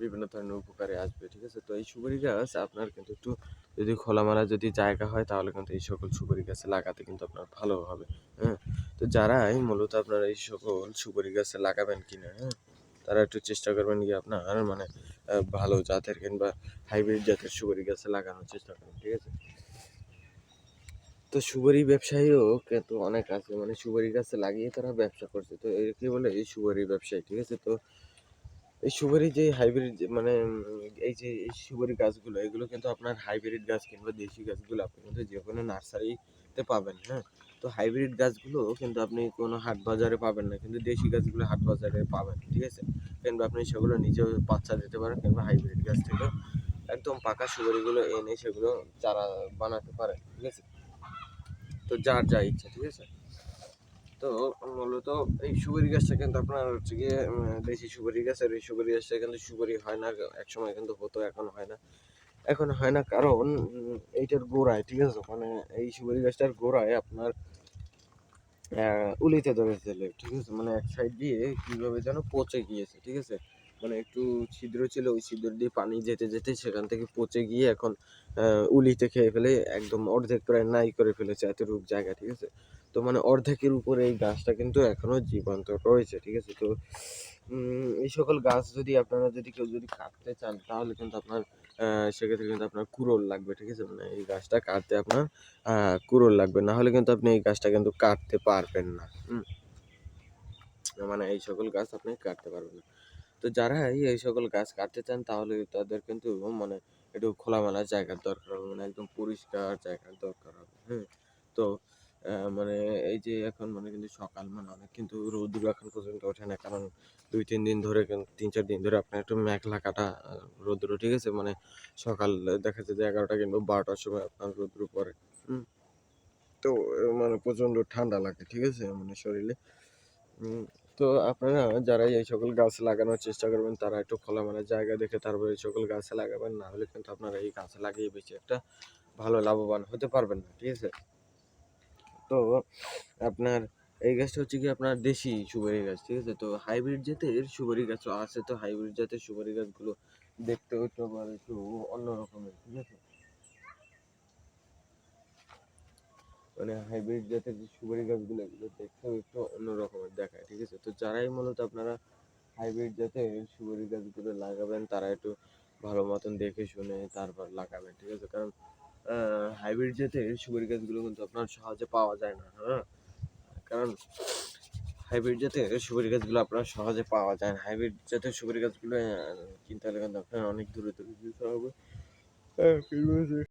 বিভিন্ন ধরনের উপকারে আসবে, ঠিক আছে? তো এই সুপারি গাছ আপনার কিন্তু একটু যদি খোলামেলা যদি জায়গা হয় তাহলে কিন্তু এই সকল সুপারি গাছ লাগাতে কিন্তু আপনার ভালো হবে, হ্যাঁ? তো যারাই মূলত আপনারা এই সকল সুপারি গাছ লাগাবেন কিনা, হ্যাঁ? তারা একটু চেষ্টা করবেন গিয়ে আপনার মানে ভালো জাতের কিংবা হাইব্রিড জাতের সুপারি গাছ লাগানোর চেষ্টা করবেন, ঠিক আছে? তো সুপারি ব্যবসায়ীও কিন্তু অনেক আছে, মানে সুপারি গাছ লাগিয়ে তারা ব্যবসা করছে। তো একে বলে এই সুপারি ব্যবসায়ী, ঠিক আছে? তো এই সুপারি যে হাইব্রিড মানে এই যে এই সুপারি গাছগুলো এগুলো কিন্তু আপনার হাইব্রিড গাছ কিংবা দেশি গাছগুলো আপনি কিন্তু যে কোনো নার্সারিতে পাবেন, হ্যাঁ? তো হাইব্রিড গাছগুলো কিন্তু আপনি কোনো হাট বাজারে পাবেন না, কিন্তু দেশি গাছগুলো হাট বাজারে পাবেন, ঠিক আছে? কিংবা আপনি সেগুলো নিজেও বাচ্চা দিতে পারেন কিংবা হাইব্রিড গাছ থেকে একদম পাকা সুপারিগুলো এনে সেগুলো চারা বানাতে পারেন, ঠিক আছে? তো যার যা ইচ্ছা, ঠিক আছে? তো মূলত এই সুপারি গাছটা কিন্তু আপনার হচ্ছে গিয়ে দেশি সুপারি গাছ, আর এই সুপারি গাছটা কিন্তু সুপারি হয় না, একসময় কিন্তু হতো, এখন হয় না। এখন হয় না কারণ এইটার গোড়ায়, ঠিক আছে, মানে এই সুপারি গাছটার গোড়ায় আপনার উলিতে ধরেছিল, ঠিক আছে, মানে এক সাইড দিয়ে কিভাবে যেন পচে গিয়েছে, ঠিক আছে, মানে একটু ছিদ্র ছিল, ওই ছিদ্র দিয়ে পানি যেতে যেতে সেখান থেকে পচে গিয়ে এখন উলিতে খেয়ে ফেলে একদম অর্ধেক প্রায় নাই করে ফেলেছে এতটুকু জায়গা, ঠিক আছে? তো মানে অর্ধেকের উপরে এই গাছটা কিন্তু এখনো জীবন্ত রয়েছে, ঠিক আছে? তো এই সকল গাছ যদি আপনারা যদি কেউ যদি কাটতে চান তাহলে কিন্তু আপনার সেক্ষেত্রে কিন্তু আপনার কুড়োল লাগবে, ঠিক আছে? মানে এই গাছটা কাটতে আপনার কুড়োল লাগবে, না হলে কিন্তু আপনি এই গাছটা কিন্তু কাটতে পারবেন না, মানে এই সকল গাছ আপনি কাটতে পারবেন না। তো যারা এই সকল গাছ কাটতে চান তাহলে তাদের কিন্তু মানে একটু খোলামেলা জায়গার দরকার হবে, মানে একদম পরিষ্কার জায়গার দরকার হবে, হ্যাঁ? তো মানে এই যে এখন মানে কিন্তু সকাল মানে অনেক কিন্তু রৌদ্র এখন পর্যন্ত ওঠে না, কারণ 2-3 দিন ধরে 3-4 দিন ধরে আপনার একটু মেঘলা কাটা রৌদ্র, ঠিক আছে? মানে সকাল দেখা যায় যে 11টা কিংবা 12টার সময় আপনার রৌদ্র পড়ে, হুম? তো মানে প্রচণ্ড ঠান্ডা লাগে, ঠিক আছে, মানে শরীরে। উম, তো আপনারা যারা এই সকল গাছ লাগানোর চেষ্টা করবেন তারা একটু খোলামেলা জায়গা দেখে তারপরে এই সকল গাছ লাগাবেন, না হলে কিন্তু আপনারা এই গাছ লাগিয়ে বেশি একটা ভালো লাভবান হতে পারবেন না, ঠিক আছে? তো আপনার এই গাছটা হচ্ছে কি আপনার দেশি সুপারি গাছ, ঠিক আছে? তো হাইব্রিড জাতের সুপারি গাছও আছে, তো হাইব্রিড জাতের সুপারি গাছগুলো দেখতেও একটু আবার একটু অন্য রকমের, ঠিক আছে? মানে হাইব্রিড জাতের যে সুপারি গাছগুলো এগুলো দেখতেও একটু অন্য রকমের দেখায়, ঠিক আছে? তো যারাই মূলত আপনারা হাইব্রিড জাতের সুপারি গাছগুলো লাগাবেন তারা একটু ভালো মতন দেখে শুনে তারপর লাগাবেন, ঠিক আছে? কারণ হাইব্রিড জাতের সুপারি গাছগুলো কিন্তু আপনার সহজে পাওয়া যায় না, হ্যাঁ? কারণ হাইব্রিড জাতের সুপারি গাছগুলো আপনার সহজে পাওয়া যায় না। হাইব্রিড জাতের সুপারি গাছগুলো কিনতে হলে কিন্তু আপনার অনেক দূরে দূরে যেতে হবে,